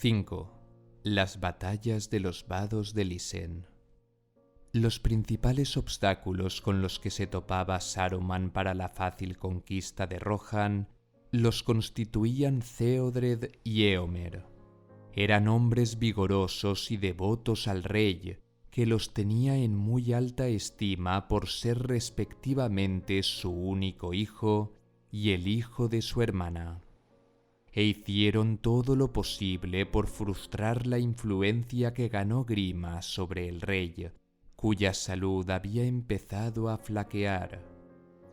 5. Las batallas de los vados de Lisen. Los principales obstáculos con los que se topaba Saruman para la fácil conquista de Rohan los constituían Theodred y Éomer. Eran hombres vigorosos y devotos al rey, que los tenía en muy alta estima por ser respectivamente su único hijo y el hijo de su hermana, e hicieron todo lo posible por frustrar la influencia que ganó Grima sobre el rey, cuya salud había empezado a flaquear.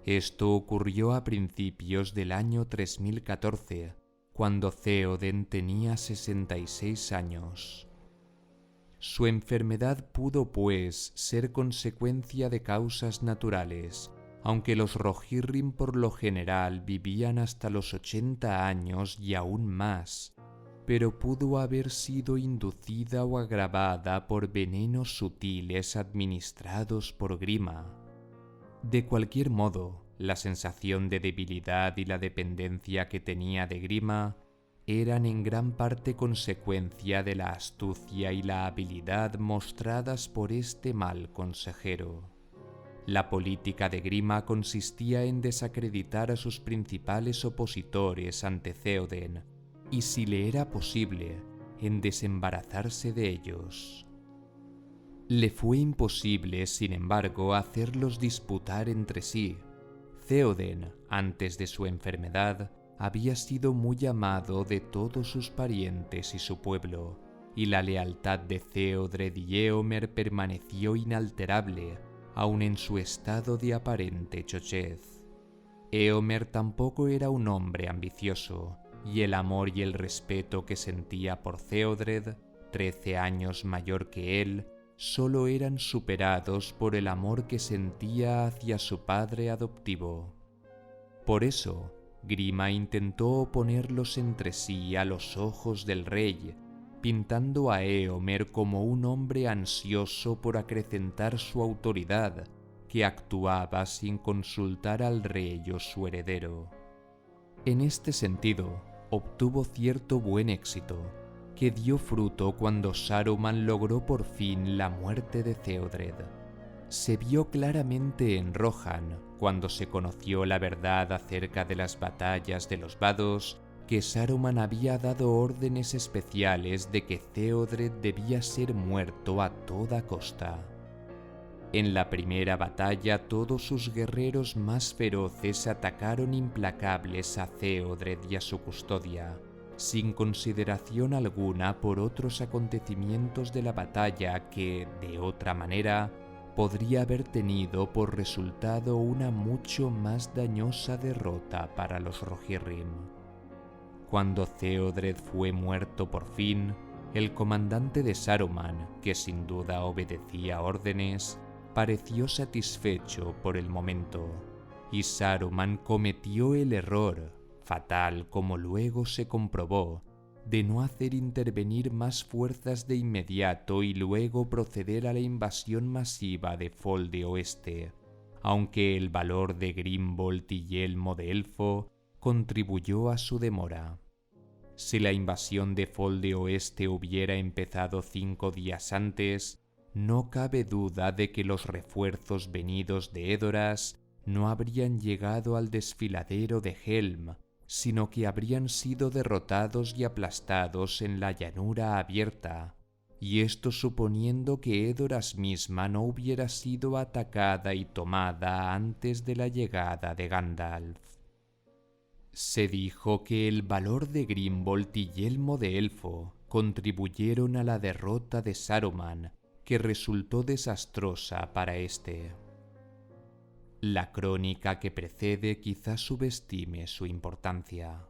Esto ocurrió a principios del año 3014, cuando Theoden tenía 66 años. Su enfermedad pudo, pues, ser consecuencia de causas naturales, aunque los Rohirrim por lo general vivían hasta los 80 años y aún más, pero pudo haber sido inducida o agravada por venenos sutiles administrados por Grima. De cualquier modo, la sensación de debilidad y la dependencia que tenía de Grima eran en gran parte consecuencia de la astucia y la habilidad mostradas por este mal consejero. La política de Grima consistía en desacreditar a sus principales opositores ante Theoden y, si le era posible, en desembarazarse de ellos. Le fue imposible, sin embargo, hacerlos disputar entre sí. Theoden, antes de su enfermedad, había sido muy amado de todos sus parientes y su pueblo, y la lealtad de Theodred y Éomer permaneció inalterable, aun en su estado de aparente chochez. Éomer tampoco era un hombre ambicioso, y el amor y el respeto que sentía por Theodred, 13 años mayor que él, solo eran superados por el amor que sentía hacia su padre adoptivo. Por eso, Grima intentó oponerlos entre sí a los ojos del rey, pintando a Éomer como un hombre ansioso por acrecentar su autoridad, que actuaba sin consultar al rey o su heredero. En este sentido, obtuvo cierto buen éxito, que dio fruto cuando Saruman logró por fin la muerte de Theodred. Se vio claramente en Rohan, cuando se conoció la verdad acerca de las batallas de los vados, que Saruman había dado órdenes especiales de que Theodred debía ser muerto a toda costa. En la primera batalla todos sus guerreros más feroces atacaron implacables a Theodred y a su custodia, sin consideración alguna por otros acontecimientos de la batalla que, de otra manera, podría haber tenido por resultado una mucho más dañosa derrota para los Rohirrim. Cuando Theodred fue muerto por fin, el comandante de Saruman, que sin duda obedecía órdenes, pareció satisfecho por el momento, y Saruman cometió el error, fatal como luego se comprobó, de no hacer intervenir más fuerzas de inmediato y luego proceder a la invasión masiva de Folde Oeste, aunque el valor de Grimbolt y Yelmo de Elfo contribuyó a su demora. Si la invasión de Folde Oeste hubiera empezado 5 días antes, no cabe duda de que los refuerzos venidos de Edoras no habrían llegado al desfiladero de Helm, sino que habrían sido derrotados y aplastados en la llanura abierta, y esto suponiendo que Edoras misma no hubiera sido atacada y tomada antes de la llegada de Gandalf. Se dijo que el valor de Grimbolt y Yelmo de Elfo contribuyeron a la derrota de Saruman, que resultó desastrosa para éste. La crónica que precede quizás subestime su importancia.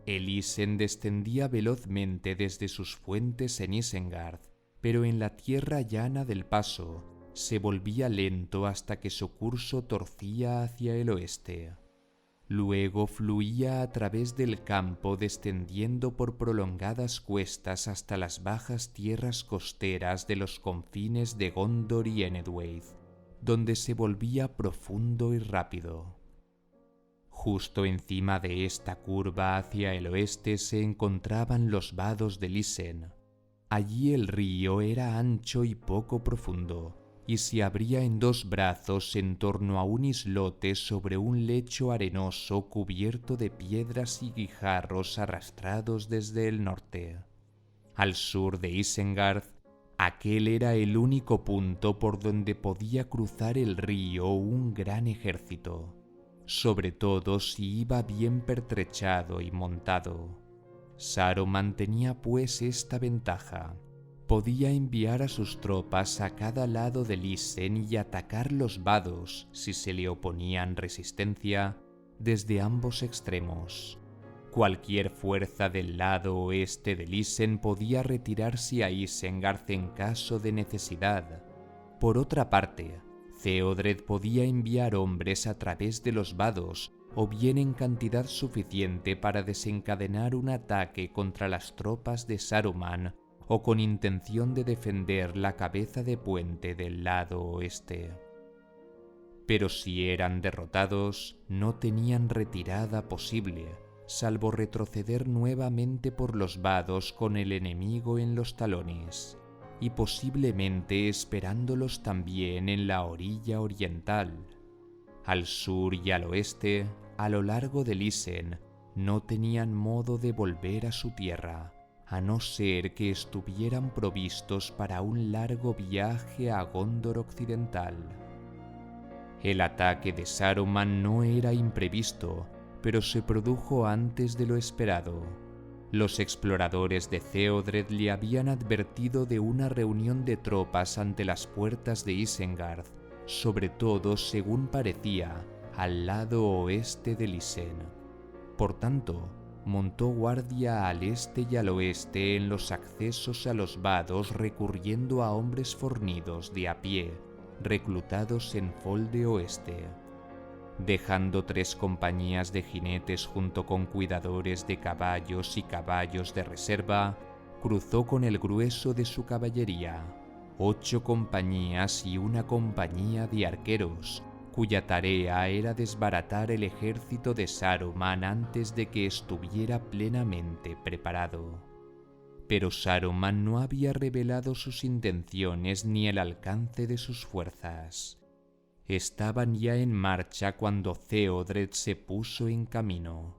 El Isen descendía velozmente desde sus fuentes en Isengard, pero en la tierra llana del paso se volvía lento hasta que su curso torcía hacia el oeste. Luego fluía a través del campo descendiendo por prolongadas cuestas hasta las bajas tierras costeras de los confines de Gondor y Enedwaith, donde se volvía profundo y rápido. Justo encima de esta curva hacia el oeste se encontraban los vados de Lisen. Allí el río era ancho y poco profundo, y se abría en dos brazos en torno a un islote sobre un lecho arenoso cubierto de piedras y guijarros arrastrados desde el norte. Al sur de Isengard, aquel era el único punto por donde podía cruzar el río un gran ejército, sobre todo si iba bien pertrechado y montado. Saruman tenía pues esta ventaja: podía enviar a sus tropas a cada lado de Lisen y atacar los vados, si se le oponían resistencia, desde ambos extremos. Cualquier fuerza del lado oeste de Lisen podía retirarse a Isengard en caso de necesidad. Por otra parte, Theodred podía enviar hombres a través de los vados, o bien en cantidad suficiente para desencadenar un ataque contra las tropas de Saruman, o con intención de defender la cabeza de puente del lado oeste. Pero si eran derrotados, no tenían retirada posible, salvo retroceder nuevamente por los vados con el enemigo en los talones, y posiblemente esperándolos también en la orilla oriental. Al sur y al oeste, a lo largo de Lisen, no tenían modo de volver a su tierra, a no ser que estuvieran provistos para un largo viaje a Gondor occidental. El ataque de Saruman no era imprevisto, pero se produjo antes de lo esperado. Los exploradores de Theodred le habían advertido de una reunión de tropas ante las puertas de Isengard, sobre todo, según parecía, al lado oeste de Lisen. Por tanto, montó guardia al este y al oeste en los accesos a los vados, recurriendo a hombres fornidos de a pie, reclutados en Folde Oeste. Dejando 3 compañías de jinetes junto con cuidadores de caballos y caballos de reserva, cruzó con el grueso de su caballería, 8 compañías y una compañía de arqueros, cuya tarea era desbaratar el ejército de Saruman antes de que estuviera plenamente preparado. Pero Saruman no había revelado sus intenciones ni el alcance de sus fuerzas. Estaban ya en marcha cuando Theodred se puso en camino.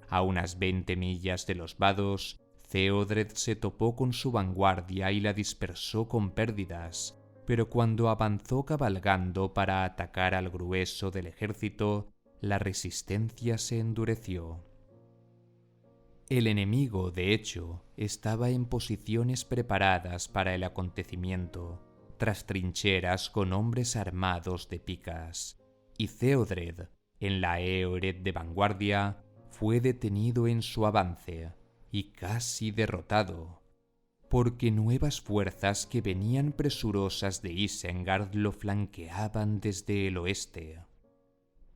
A unas 20 millas de los vados, Theodred se topó con su vanguardia y la dispersó con pérdidas, pero cuando avanzó cabalgando para atacar al grueso del ejército, la resistencia se endureció. El enemigo, de hecho, estaba en posiciones preparadas para el acontecimiento, tras trincheras con hombres armados de picas, y Theodred, en la Eored de vanguardia, fue detenido en su avance y casi derrotado, porque nuevas fuerzas que venían presurosas de Isengard lo flanqueaban desde el oeste.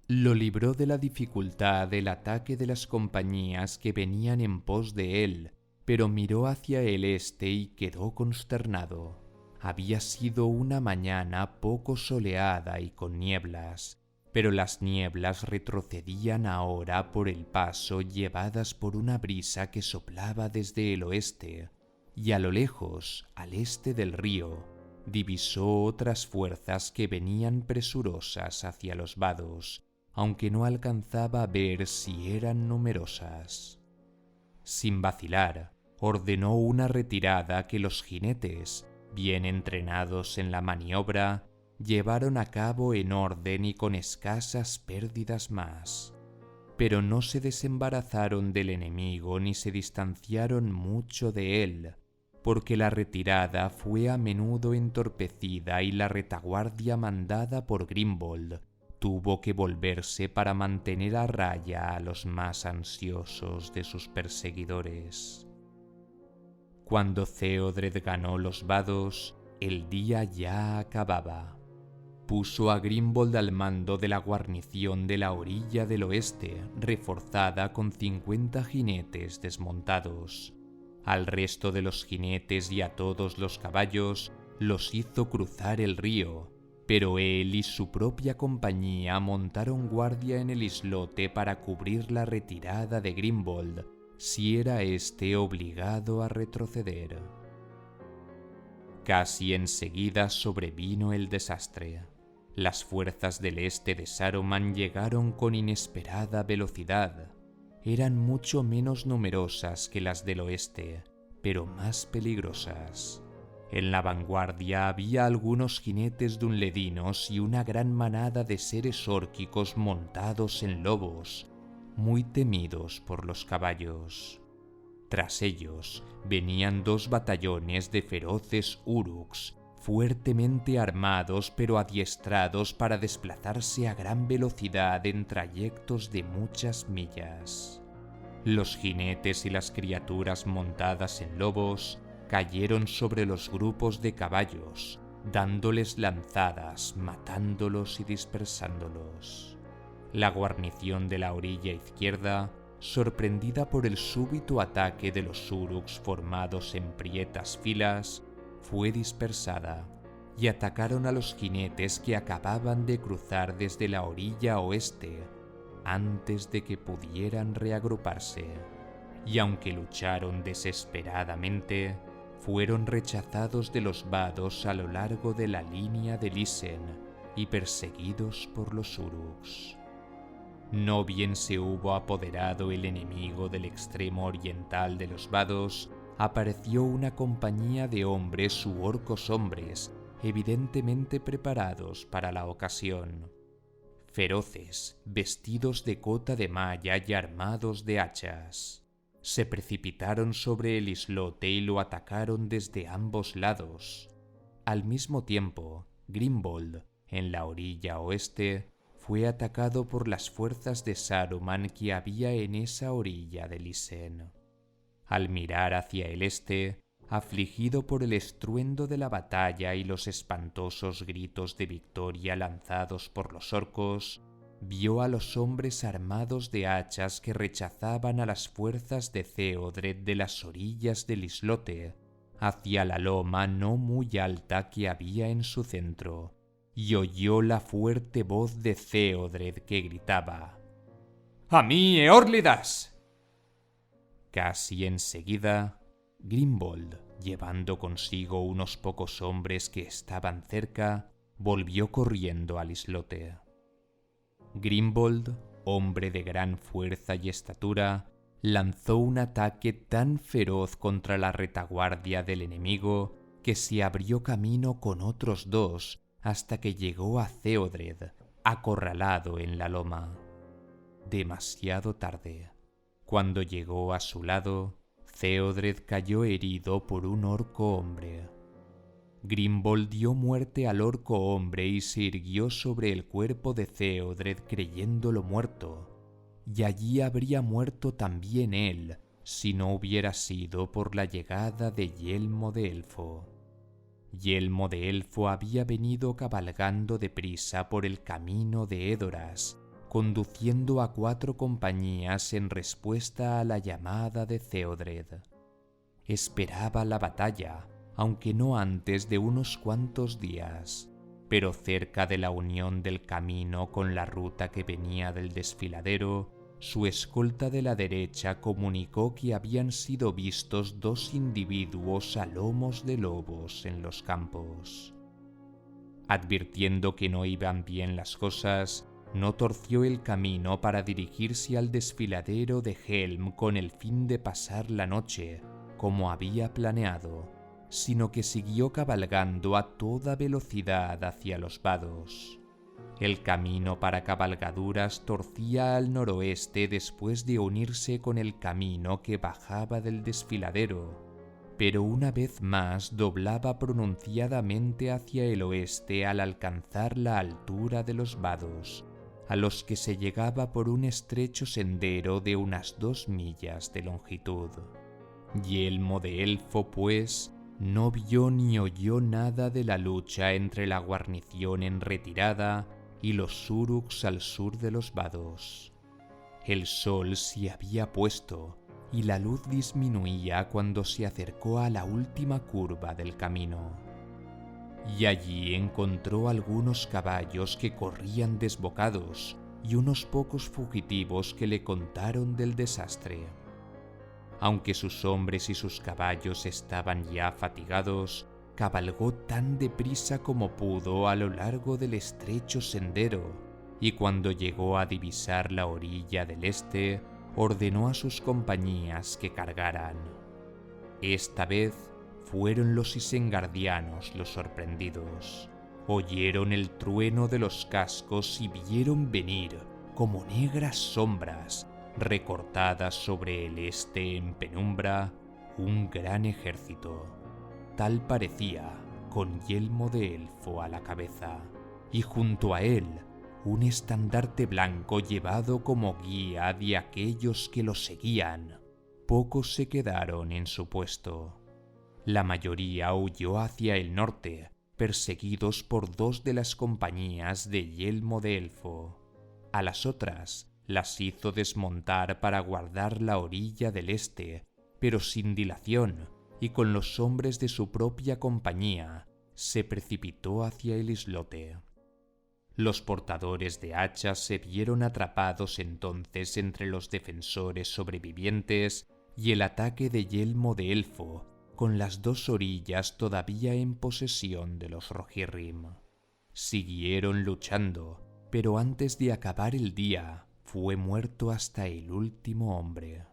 Lo libró de la dificultad del ataque de las compañías que venían en pos de él, pero miró hacia el este y quedó consternado. Había sido una mañana poco soleada y con nieblas, pero las nieblas retrocedían ahora por el paso llevadas por una brisa que soplaba desde el oeste, y a lo lejos, al este del río, divisó otras fuerzas que venían presurosas hacia los vados, aunque no alcanzaba a ver si eran numerosas. Sin vacilar, ordenó una retirada que los jinetes, bien entrenados en la maniobra, llevaron a cabo en orden y con escasas pérdidas más. Pero no se desembarazaron del enemigo ni se distanciaron mucho de él, porque la retirada fue a menudo entorpecida y la retaguardia mandada por Grimbold tuvo que volverse para mantener a raya a los más ansiosos de sus perseguidores. Cuando Theodred ganó los vados, el día ya acababa. Puso a Grimbold al mando de la guarnición de la orilla del oeste, reforzada con 50 jinetes desmontados. Al resto de los jinetes y a todos los caballos los hizo cruzar el río, pero él y su propia compañía montaron guardia en el islote para cubrir la retirada de Grimbold, si era éste obligado a retroceder. Casi enseguida sobrevino el desastre. Las fuerzas del este de Saruman llegaron con inesperada velocidad. Eran mucho menos numerosas que las del oeste, pero más peligrosas. En la vanguardia había algunos jinetes dunledinos y una gran manada de seres órquicos montados en lobos, muy temidos por los caballos. Tras ellos venían 2 batallones de feroces uruks, fuertemente armados pero adiestrados para desplazarse a gran velocidad en trayectos de muchas millas. Los jinetes y las criaturas montadas en lobos cayeron sobre los grupos de caballos, dándoles lanzadas, matándolos y dispersándolos. La guarnición de la orilla izquierda, sorprendida por el súbito ataque de los uruks formados en prietas filas, fue dispersada, y atacaron a los jinetes que acababan de cruzar desde la orilla oeste, antes de que pudieran reagruparse. Y aunque lucharon desesperadamente, fueron rechazados de los vados a lo largo de la línea de Lysen y perseguidos por los uruks. No bien se hubo apoderado el enemigo del extremo oriental de los vados, apareció una compañía de hombres u orcos hombres, evidentemente preparados para la ocasión. Feroces, vestidos de cota de malla y armados de hachas. Se precipitaron sobre el islote y lo atacaron desde ambos lados. Al mismo tiempo, Grimbold, en la orilla oeste, fue atacado por las fuerzas de Saruman que había en esa orilla de Lysen. Al mirar hacia el este, afligido por el estruendo de la batalla y los espantosos gritos de victoria lanzados por los orcos, vio a los hombres armados de hachas que rechazaban a las fuerzas de Theodred de las orillas del islote, hacia la loma no muy alta que había en su centro, y oyó la fuerte voz de Theodred que gritaba: «¡A mí, Eorlidas!». Casi enseguida, Grimbold, llevando consigo unos pocos hombres que estaban cerca, volvió corriendo al islote. Grimbold, hombre de gran fuerza y estatura, lanzó un ataque tan feroz contra la retaguardia del enemigo que se abrió camino con otros 2 hasta que llegó a Theodred, acorralado en la loma. Demasiado tarde. Cuando llegó a su lado, Theodred cayó herido por un orco hombre. Grimbold dio muerte al orco hombre y se irguió sobre el cuerpo de Theodred creyéndolo muerto, y allí habría muerto también él si no hubiera sido por la llegada de Yelmo de Elfo. Yelmo de Elfo había venido cabalgando deprisa por el camino de Edoras, conduciendo a 4 compañías en respuesta a la llamada de Theodred. Esperaba la batalla, aunque no antes de unos cuantos días, pero cerca de la unión del camino con la ruta que venía del desfiladero, su escolta de la derecha comunicó que habían sido vistos 2 individuos a lomos de lobos en los campos. Advirtiendo que no iban bien las cosas, no torció el camino para dirigirse al desfiladero de Helm con el fin de pasar la noche, como había planeado, sino que siguió cabalgando a toda velocidad hacia los vados. El camino para cabalgaduras torcía al noroeste después de unirse con el camino que bajaba del desfiladero, pero una vez más doblaba pronunciadamente hacia el oeste al alcanzar la altura de los vados, a los que se llegaba por un estrecho sendero de unas 2 millas de longitud. Yelmo de Elfo, pues, no vio ni oyó nada de la lucha entre la guarnición en retirada y los uruks al sur de los vados. El sol se había puesto y la luz disminuía cuando se acercó a la última curva del camino. y allí encontró algunos caballos que corrían desbocados y unos pocos fugitivos que le contaron del desastre. Aunque sus hombres y sus caballos estaban ya fatigados, cabalgó tan deprisa como pudo a lo largo del estrecho sendero, y cuando llegó a divisar la orilla del este, ordenó a sus compañías que cargaran. Esta vez fueron los isengardianos los sorprendidos. Oyeron el trueno de los cascos y vieron venir, como negras sombras, recortadas sobre el este en penumbra, un gran ejército. Tal parecía, con yelmo de elfo a la cabeza, y junto a él un estandarte blanco llevado como guía de aquellos que lo seguían. Pocos se quedaron en su puesto. La mayoría huyó hacia el norte, perseguidos por 2 de las compañías de yelmo de elfo. A las otras las hizo desmontar para guardar la orilla del este, pero sin dilación y con los hombres de su propia compañía, se precipitó hacia el islote. Los portadores de hachas se vieron atrapados entonces entre los defensores sobrevivientes y el ataque de yelmo de elfo, con las 2 orillas todavía en posesión de los Rohirrim. Siguieron luchando, pero antes de acabar el día, fue muerto hasta el último hombre.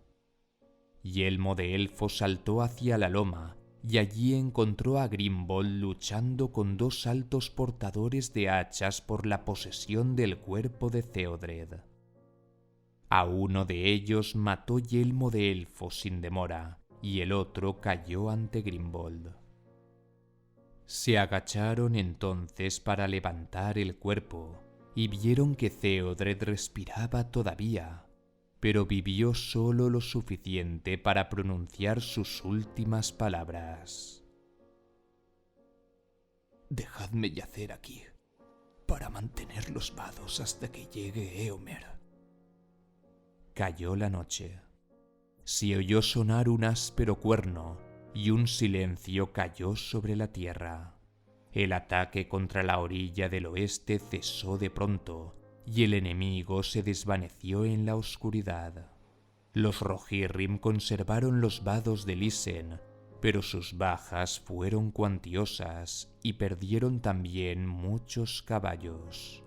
Yelmo de elfo saltó hacia la loma, y allí encontró a Grimbold luchando con 2 altos portadores de hachas por la posesión del cuerpo de Theodred. A uno de ellos mató Yelmo de elfo sin demora, y el otro cayó ante Grimbold. Se agacharon entonces para levantar el cuerpo, y vieron que Theodred respiraba todavía, pero vivió solo lo suficiente para pronunciar sus últimas palabras. «Dejadme yacer aquí, para mantener los vados hasta que llegue Éomer». Cayó la noche. Se oyó sonar un áspero cuerno, y un silencio cayó sobre la tierra. El ataque contra la orilla del oeste cesó de pronto, y el enemigo se desvaneció en la oscuridad. Los Rohirrim conservaron los vados de Lisen, pero sus bajas fueron cuantiosas y perdieron también muchos caballos.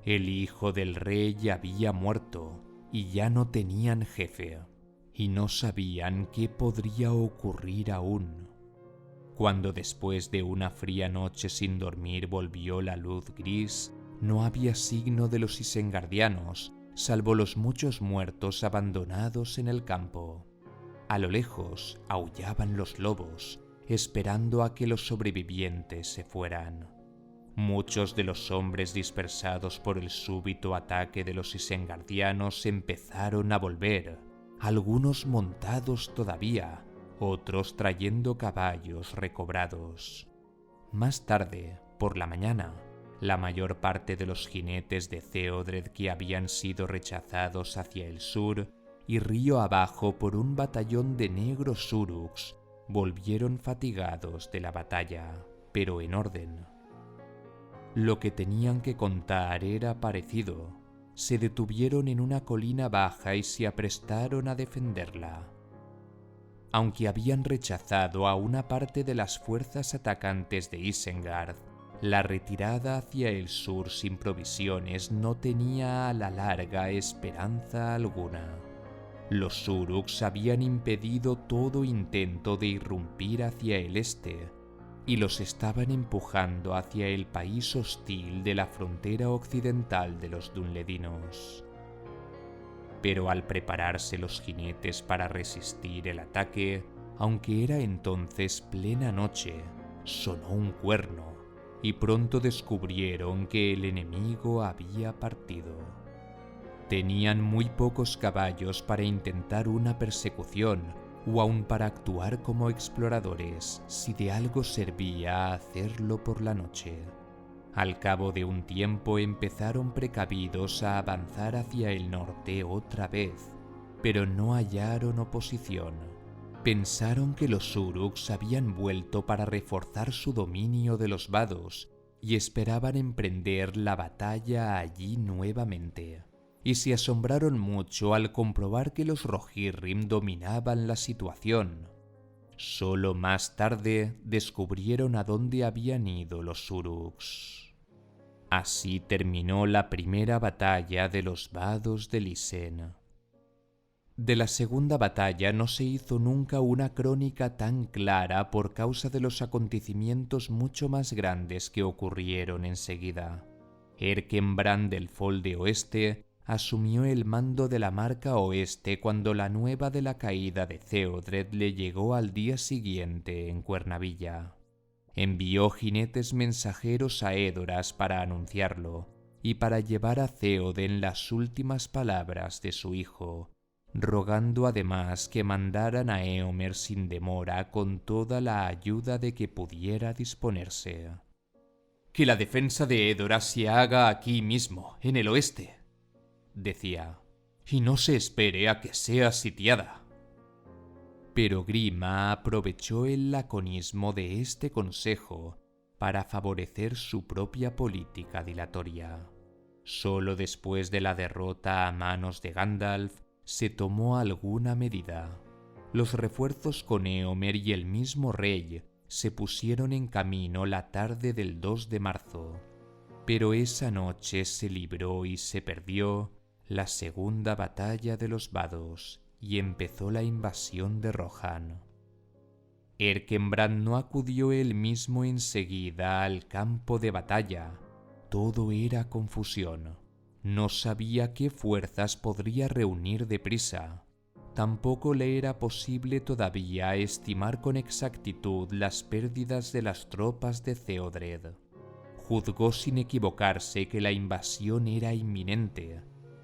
El hijo del rey había muerto y ya no tenían jefe, y no sabían qué podría ocurrir aún. Cuando después de una fría noche sin dormir volvió la luz gris, no había signo de los isengardianos, salvo los muchos muertos abandonados en el campo. A lo lejos aullaban los lobos, esperando a que los sobrevivientes se fueran. Muchos de los hombres dispersados por el súbito ataque de los isengardianos empezaron a volver, algunos montados todavía, otros trayendo caballos recobrados. Más tarde, por la mañana, la mayor parte de los jinetes de Theodred que habían sido rechazados hacia el sur y río abajo por un batallón de negros uruks volvieron fatigados de la batalla, pero en orden. Lo que tenían que contar era parecido. Se detuvieron en una colina baja y se aprestaron a defenderla. Aunque habían rechazado a una parte de las fuerzas atacantes de Isengard, la retirada hacia el sur sin provisiones no tenía a la larga esperanza alguna. Los uruks habían impedido todo intento de irrumpir hacia el este y los estaban empujando hacia el país hostil de la frontera occidental de los dunledinos. Pero al prepararse los jinetes para resistir el ataque, aunque era entonces plena noche, sonó un cuerno y pronto descubrieron que el enemigo había partido. Tenían muy pocos caballos para intentar una persecución o aun para actuar como exploradores, si de algo servía hacerlo por la noche. Al cabo de un tiempo empezaron precavidos a avanzar hacia el norte otra vez, pero no hallaron oposición. Pensaron que los Uruks habían vuelto para reforzar su dominio de los vados y esperaban emprender la batalla allí nuevamente. Y se asombraron mucho al comprobar que los Rohirrim dominaban la situación. Solo más tarde descubrieron a dónde habían ido los Uruks. Así terminó la primera batalla de los vados de Lisen. De la segunda batalla no se hizo nunca una crónica tan clara por causa de los acontecimientos mucho más grandes que ocurrieron enseguida. Erkenbrand del Folde Oeste asumió el mando de la Marca Oeste cuando la nueva de la caída de Theodred le llegó al día siguiente en Cuernavilla. Envió jinetes mensajeros a Edoras para anunciarlo y para llevar a Theoden las últimas palabras de su hijo, rogando además que mandaran a Éomer sin demora con toda la ayuda de que pudiera disponerse. «Que la defensa de Edoras se haga aquí mismo, en el oeste», decía, «y no se espere a que sea sitiada». Pero Grima aprovechó el laconismo de este consejo para favorecer su propia política dilatoria. Solo después de la derrota a manos de Gandalf se tomó alguna medida. Los refuerzos con Éomer y el mismo rey se pusieron en camino la tarde del 2 de marzo, pero esa noche se libró y se perdió la segunda batalla de los vados y empezó la invasión de Rohan. Erkenbrand no acudió él mismo enseguida al campo de batalla. Todo era confusión. No sabía qué fuerzas podría reunir deprisa. Tampoco le era posible todavía estimar con exactitud las pérdidas de las tropas de Theodred. Juzgó sin equivocarse que la invasión era inminente,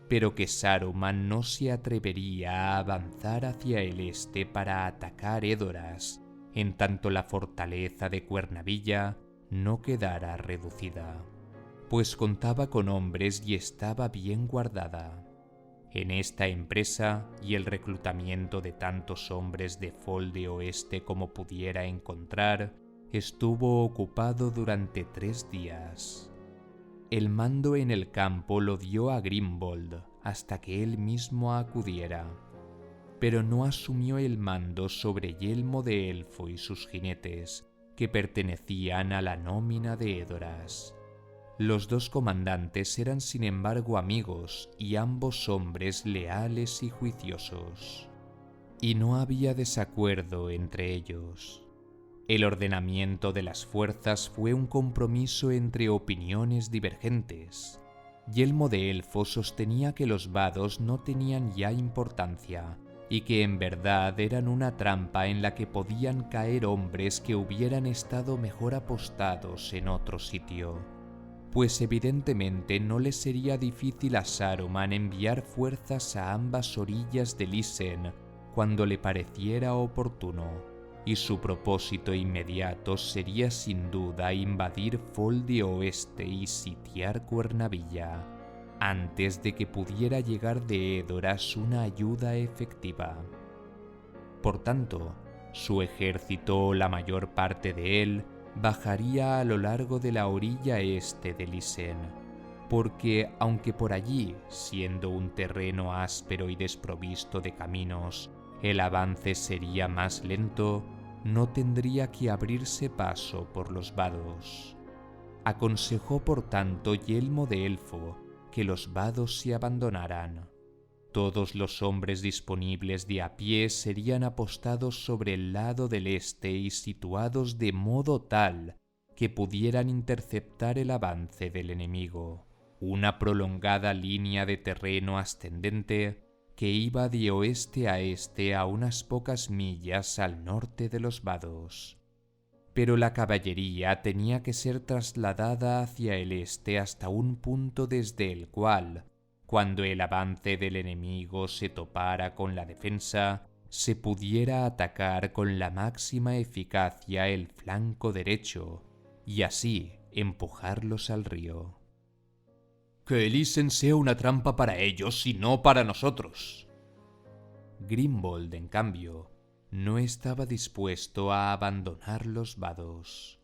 pero que Saruman no se atrevería a avanzar hacia el este para atacar Edoras, en tanto la fortaleza de Cuernavilla no quedara reducida, pues contaba con hombres y estaba bien guardada. En esta empresa y el reclutamiento de tantos hombres de Folde Oeste como pudiera encontrar, estuvo ocupado durante 3 días. El mando en el campo lo dio a Grimbold hasta que él mismo acudiera, pero no asumió el mando sobre Yelmo de Elfo y sus jinetes, que pertenecían a la nómina de Edoras. Los 2 comandantes eran sin embargo amigos y ambos hombres leales y juiciosos, y no había desacuerdo entre ellos. El ordenamiento de las fuerzas fue un compromiso entre opiniones divergentes. Yelmo de Elfo sostenía que los vados no tenían ya importancia y que en verdad eran una trampa en la que podían caer hombres que hubieran estado mejor apostados en otro sitio, pues evidentemente no le sería difícil a Saruman enviar fuerzas a ambas orillas del Isen cuando le pareciera oportuno, y su propósito inmediato sería sin duda invadir Folde Oeste y sitiar Cuernavilla, antes de que pudiera llegar de Edoras una ayuda efectiva. Por tanto, su ejército, la mayor parte de él, bajaría a lo largo de la orilla este del Isen, porque aunque por allí, siendo un terreno áspero y desprovisto de caminos, el avance sería más lento, no tendría que abrirse paso por los vados. Aconsejó por tanto Yelmo de Elfo que los vados se abandonaran. Todos los hombres disponibles de a pie serían apostados sobre el lado del este y situados de modo tal que pudieran interceptar el avance del enemigo. Una prolongada línea de terreno ascendente que iba de oeste a este a unas pocas millas al norte de los vados. Pero la caballería tenía que ser trasladada hacia el este hasta un punto desde el cual, cuando el avance del enemigo se topara con la defensa, se pudiera atacar con la máxima eficacia el flanco derecho y así empujarlos al río. «Que el Isen sea una trampa para ellos y no para nosotros». Grimbold, en cambio, no estaba dispuesto a abandonar los vados.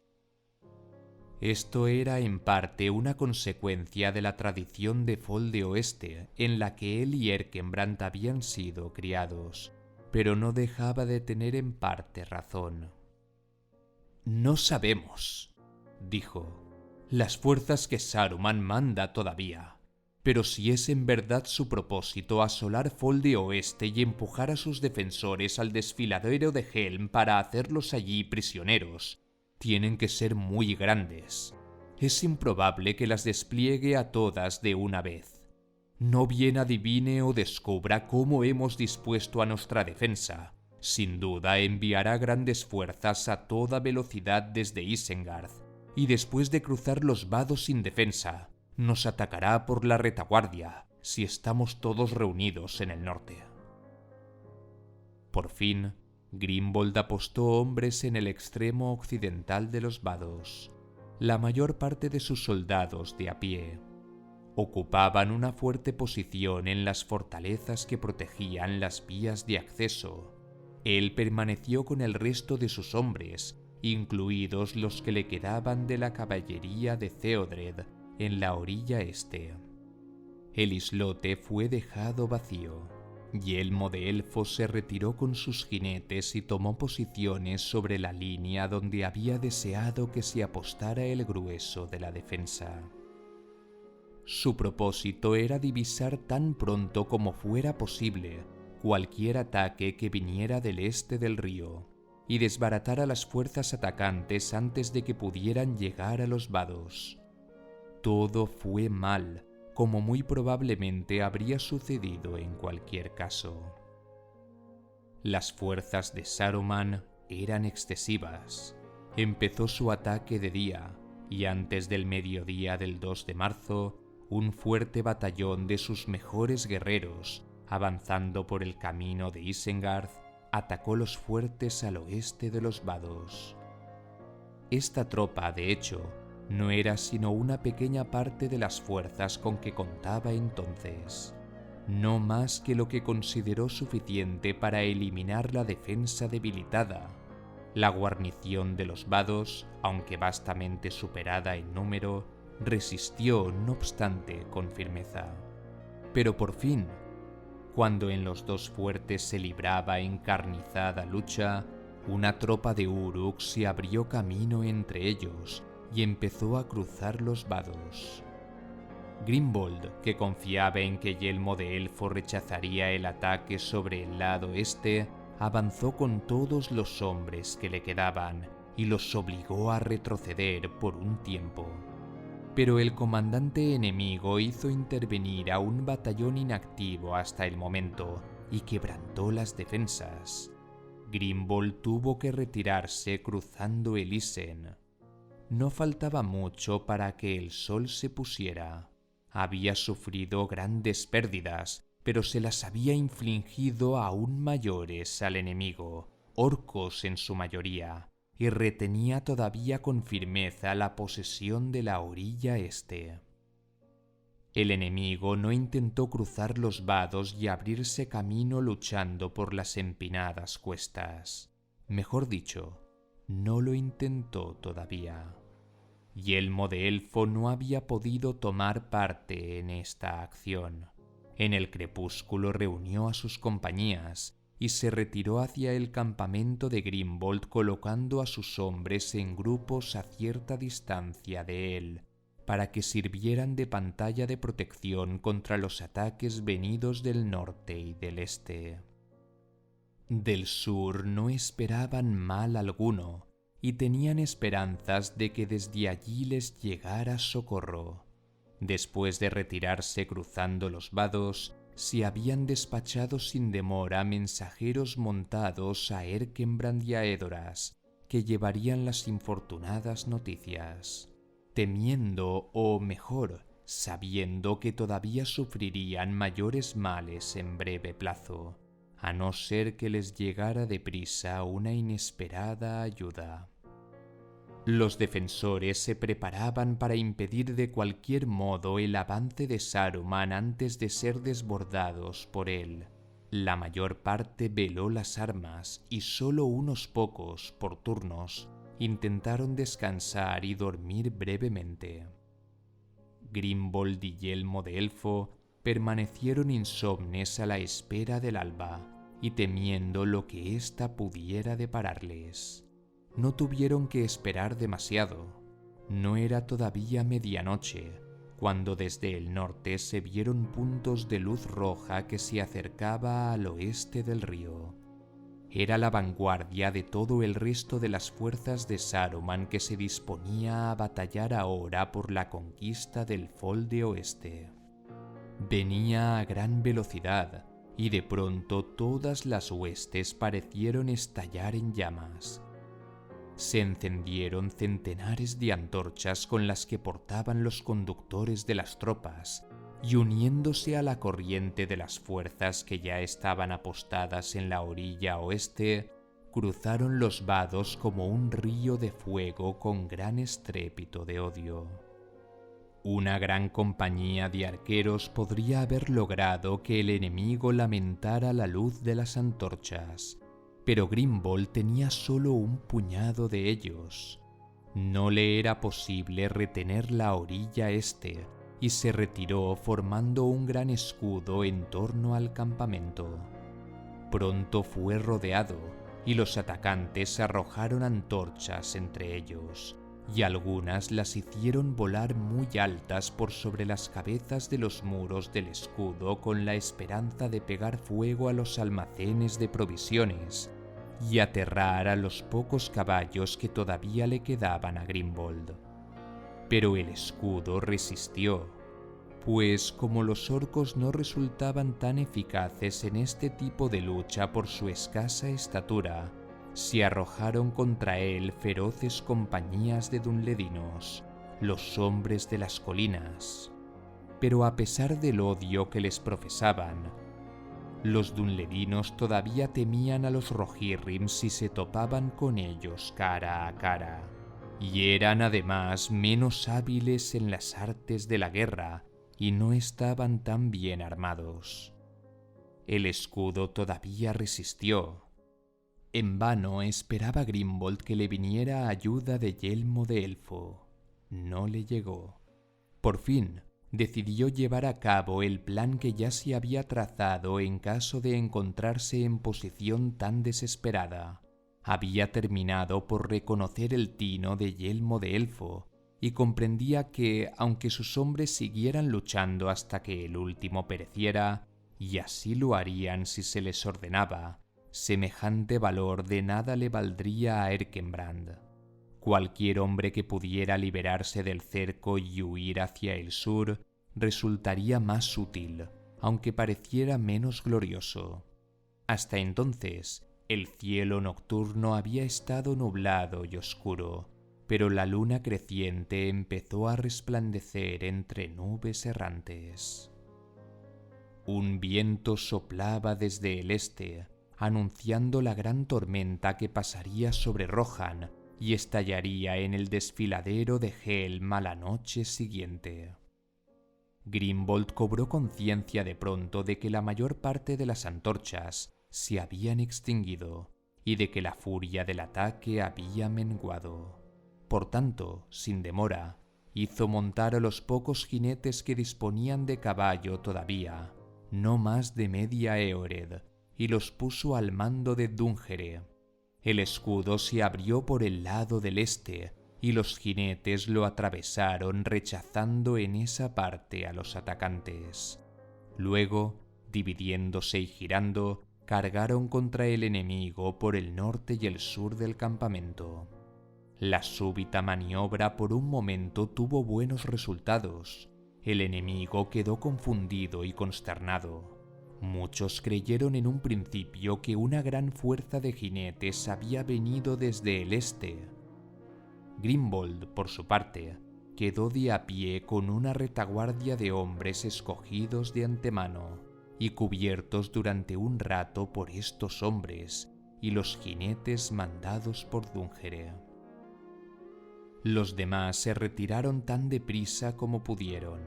Esto era en parte una consecuencia de la tradición de Fol de Oeste en la que él y Erkenbrand habían sido criados, pero no dejaba de tener en parte razón. «No sabemos», dijo, «las fuerzas que Saruman manda todavía, pero si es en verdad su propósito asolar Fol de Oeste y empujar a sus defensores al desfiladero de Helm para hacerlos allí prisioneros, tienen que ser muy grandes. Es improbable que las despliegue a todas de una vez. No bien adivine o descubra cómo hemos dispuesto a nuestra defensa, sin duda enviará grandes fuerzas a toda velocidad desde Isengard, y después de cruzar los vados sin defensa, nos atacará por la retaguardia si estamos todos reunidos en el norte». Por fin, Grimbold apostó hombres en el extremo occidental de los vados. La mayor parte de sus soldados de a pie ocupaban una fuerte posición en las fortalezas que protegían las vías de acceso. Él permaneció con el resto de sus hombres, incluidos los que le quedaban de la caballería de Theodred, en la orilla este. El islote fue dejado vacío. Yelmo de Elfo se retiró con sus jinetes y tomó posiciones sobre la línea donde había deseado que se apostara el grueso de la defensa. Su propósito era divisar tan pronto como fuera posible cualquier ataque que viniera del este del río y desbaratar a las fuerzas atacantes antes de que pudieran llegar a los vados. Todo fue mal, como muy probablemente habría sucedido en cualquier caso. Las fuerzas de Saruman eran excesivas. Empezó su ataque de día, y antes del mediodía del 2 de marzo, un fuerte batallón de sus mejores guerreros, avanzando por el camino de Isengard, atacó los fuertes al oeste de los vados. Esta tropa, de hecho, no era sino una pequeña parte de las fuerzas con que contaba entonces, no más que lo que consideró suficiente para eliminar la defensa debilitada. La guarnición de los vados, aunque vastamente superada en número, resistió, no obstante, con firmeza. Pero por fin, cuando en los dos fuertes se libraba encarnizada lucha, una tropa de Uruk se abrió camino entre ellos y empezó a cruzar los vados. Grimbold, que confiaba en que Yelmo de Elfo rechazaría el ataque sobre el lado este, avanzó con todos los hombres que le quedaban y los obligó a retroceder por un tiempo. Pero el comandante enemigo hizo intervenir a un batallón inactivo hasta el momento y quebrantó las defensas. Grimbold tuvo que retirarse cruzando el Isen. No faltaba mucho para que el sol se pusiera. Había sufrido grandes pérdidas, pero se las había infligido aún mayores al enemigo, orcos en su mayoría, y retenía todavía con firmeza la posesión de la orilla este. El enemigo no intentó cruzar los vados y abrirse camino luchando por las empinadas cuestas. Mejor dicho, no lo intentó todavía. Yelmo de Elfo no había podido tomar parte en esta acción. En el crepúsculo reunió a sus compañías y se retiró hacia el campamento de Grimbold colocando a sus hombres en grupos a cierta distancia de él, para que sirvieran de pantalla de protección contra los ataques venidos del norte y del este. Del sur no esperaban mal alguno, y tenían esperanzas de que desde allí les llegara socorro. Después de retirarse cruzando los vados, se habían despachado sin demora mensajeros montados a Erkenbrand y a Edoras, que llevarían las infortunadas noticias. Temiendo, o mejor, sabiendo que todavía sufrirían mayores males en breve plazo, a no ser que les llegara deprisa una inesperada ayuda. Los defensores se preparaban para impedir de cualquier modo el avance de Saruman antes de ser desbordados por él, La mayor parte veló las armas y solo unos pocos, por turnos, intentaron descansar y dormir brevemente. Grimbold y Yelmo de Elfo permanecieron insomnes a la espera del alba y temiendo lo que ésta pudiera depararles. No tuvieron que esperar demasiado. No era todavía medianoche, cuando desde el norte se vieron puntos de luz roja que se acercaba al oeste del río. Era la vanguardia de todo el resto de las fuerzas de Saruman que se disponía a batallar ahora por la conquista del Folde Oeste. Venía a gran velocidad, y de pronto todas las huestes parecieron estallar en llamas. Se encendieron centenares de antorchas con las que portaban los conductores de las tropas, y uniéndose a la corriente de las fuerzas que ya estaban apostadas en la orilla oeste, cruzaron los vados como un río de fuego con gran estrépito de odio. Una gran compañía de arqueros podría haber logrado que el enemigo lamentara la luz de las antorchas, pero Grimbold tenía solo un puñado de ellos. No le era posible retener la orilla este, y se retiró formando un gran escudo en torno al campamento. Pronto fue rodeado, y los atacantes arrojaron antorchas entre ellos, y algunas las hicieron volar muy altas por sobre las cabezas de los muros del escudo con la esperanza de pegar fuego a los almacenes de provisiones y aterrar a los pocos caballos que todavía le quedaban a Grimbold. Pero el escudo resistió, pues como los orcos no resultaban tan eficaces en este tipo de lucha por su escasa estatura, se arrojaron contra él feroces compañías de dunledinos, los hombres de las colinas. Pero a pesar del odio que les profesaban, los dunledinos todavía temían a los rohirrim si se topaban con ellos cara a cara, y eran además menos hábiles en las artes de la guerra y no estaban tan bien armados. El escudo todavía resistió. En vano esperaba Grimbold que le viniera ayuda de Yelmo de Elfo. No le llegó. Por fin, decidió llevar a cabo el plan que ya se había trazado en caso de encontrarse en posición tan desesperada. Había terminado por reconocer el tino de Yelmo de Elfo y comprendía que, aunque sus hombres siguieran luchando hasta que el último pereciera, y así lo harían si se les ordenaba, semejante valor de nada le valdría a Erkenbrand. Cualquier hombre que pudiera liberarse del cerco y huir hacia el sur resultaría más útil, aunque pareciera menos glorioso. Hasta entonces, el cielo nocturno había estado nublado y oscuro, pero la luna creciente empezó a resplandecer entre nubes errantes. Un viento soplaba desde el este, anunciando la gran tormenta que pasaría sobre Rohan y estallaría en el desfiladero de Helm a la noche siguiente. Grimbold cobró conciencia de pronto de que la mayor parte de las antorchas se habían extinguido y de que la furia del ataque había menguado. Por tanto, sin demora, hizo montar a los pocos jinetes que disponían de caballo todavía, no más de media eored, y los puso al mando de Dungere. El escudo se abrió por el lado del este, y los jinetes lo atravesaron rechazando en esa parte a los atacantes. Luego, dividiéndose y girando, cargaron contra el enemigo por el norte y el sur del campamento. La súbita maniobra por un momento tuvo buenos resultados. El enemigo quedó confundido y consternado. Muchos creyeron en un principio que una gran fuerza de jinetes había venido desde el este. Grimbold, por su parte, quedó de a pie con una retaguardia de hombres escogidos de antemano y cubiertos durante un rato por estos hombres y los jinetes mandados por Dungere. Los demás se retiraron tan deprisa como pudieron,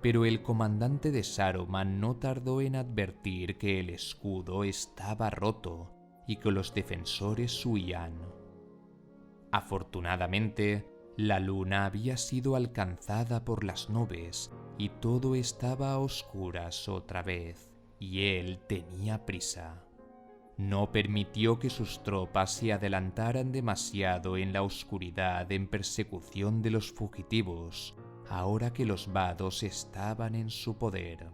pero el comandante de Saruman no tardó en advertir que el escudo estaba roto y que los defensores huían. Afortunadamente, la luna había sido alcanzada por las nubes y todo estaba a oscuras otra vez, y él tenía prisa. No permitió que sus tropas se adelantaran demasiado en la oscuridad en persecución de los fugitivos, ahora que los vados estaban en su poder.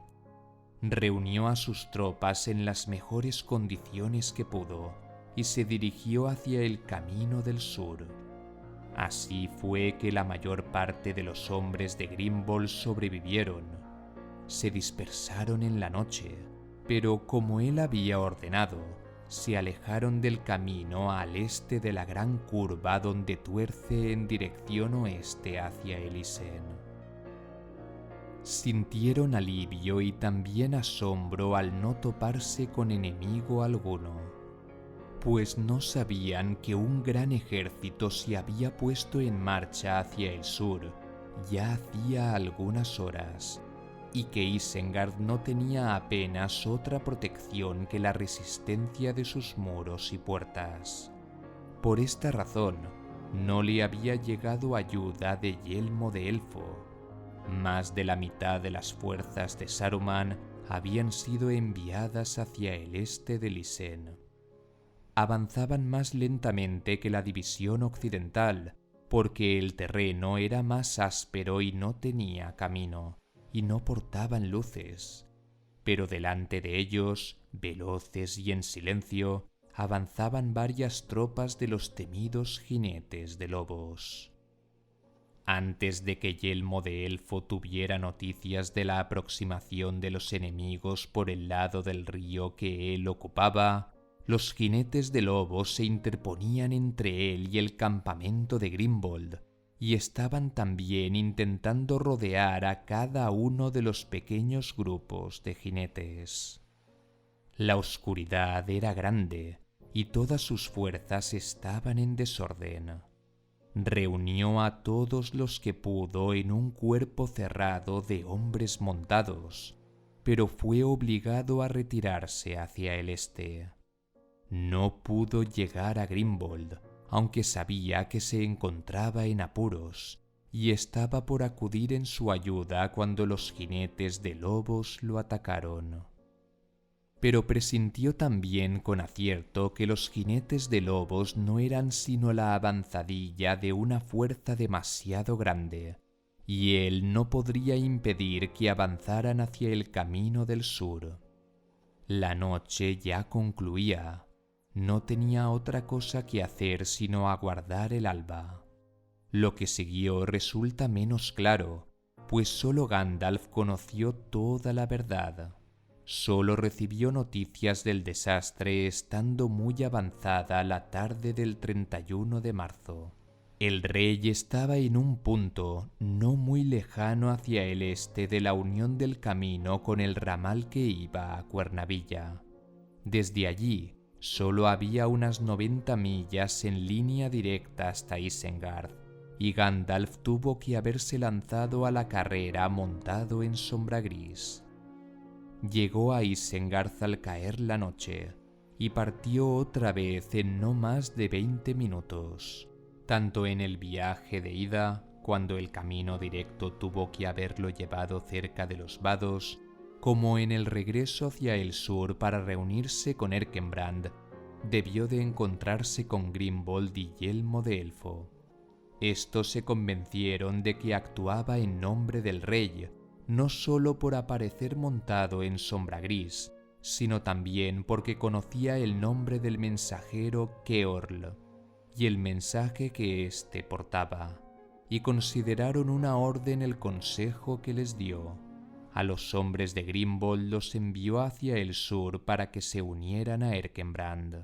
Reunió a sus tropas en las mejores condiciones que pudo y se dirigió hacia el camino del sur. Así fue que la mayor parte de los hombres de Grimvold sobrevivieron. Se dispersaron en la noche, pero como él había ordenado, se alejaron del camino al este de la gran curva donde tuerce en dirección oeste hacia Elisen. Sintieron alivio y también asombro al no toparse con enemigo alguno, pues no sabían que un gran ejército se había puesto en marcha hacia el sur ya hacía algunas horas, y que Isengard no tenía apenas otra protección que la resistencia de sus muros y puertas. Por esta razón, no le había llegado ayuda de yelmo de elfo. Más de la mitad de las fuerzas de Saruman habían sido enviadas hacia el este de Lisen. Avanzaban más lentamente que la división occidental, porque el terreno era más áspero y no tenía camino, y no portaban luces. Pero delante de ellos, veloces y en silencio, avanzaban varias tropas de los temidos jinetes de lobos. Antes de que Yelmo de Elfo tuviera noticias de la aproximación de los enemigos por el lado del río que él ocupaba, los jinetes de lobos se interponían entre él y el campamento de Grimvold, y estaban también intentando rodear a cada uno de los pequeños grupos de jinetes. La oscuridad era grande, y todas sus fuerzas estaban en desorden. Reunió a todos los que pudo en un cuerpo cerrado de hombres montados, pero fue obligado a retirarse hacia el este. No pudo llegar a Grimvold, aunque sabía que se encontraba en apuros, y estaba por acudir en su ayuda cuando los jinetes de lobos lo atacaron. Pero presintió también con acierto que los jinetes de lobos no eran sino la avanzadilla de una fuerza demasiado grande, y él no podría impedir que avanzaran hacia el camino del sur. La noche ya concluía. No tenía otra cosa que hacer sino aguardar el alba. Lo que siguió resulta menos claro, pues solo Gandalf conoció toda la verdad. Solo recibió noticias del desastre estando muy avanzada la tarde del 31 de marzo. El rey estaba en un punto no muy lejano hacia el este de la unión del camino con el ramal que iba a Cuernavilla. Desde allí, solo había unas 90 millas en línea directa hasta Isengard, y Gandalf tuvo que haberse lanzado a la carrera montado en Sombra Gris. Llegó a Isengard al caer la noche, y partió otra vez en no más de 20 minutos, tanto en el viaje de ida, cuando el camino directo tuvo que haberlo llevado cerca de los vados, como en el regreso hacia el sur para reunirse con Erkenbrand, debió de encontrarse con Grimvold y Yelmo de Elfo. Estos se convencieron de que actuaba en nombre del rey, no solo por aparecer montado en Sombra Gris, sino también porque conocía el nombre del mensajero Keorl y el mensaje que éste portaba, y consideraron una orden el consejo que les dio. A los hombres de Grimvold los envió hacia el sur para que se unieran a Erkenbrand.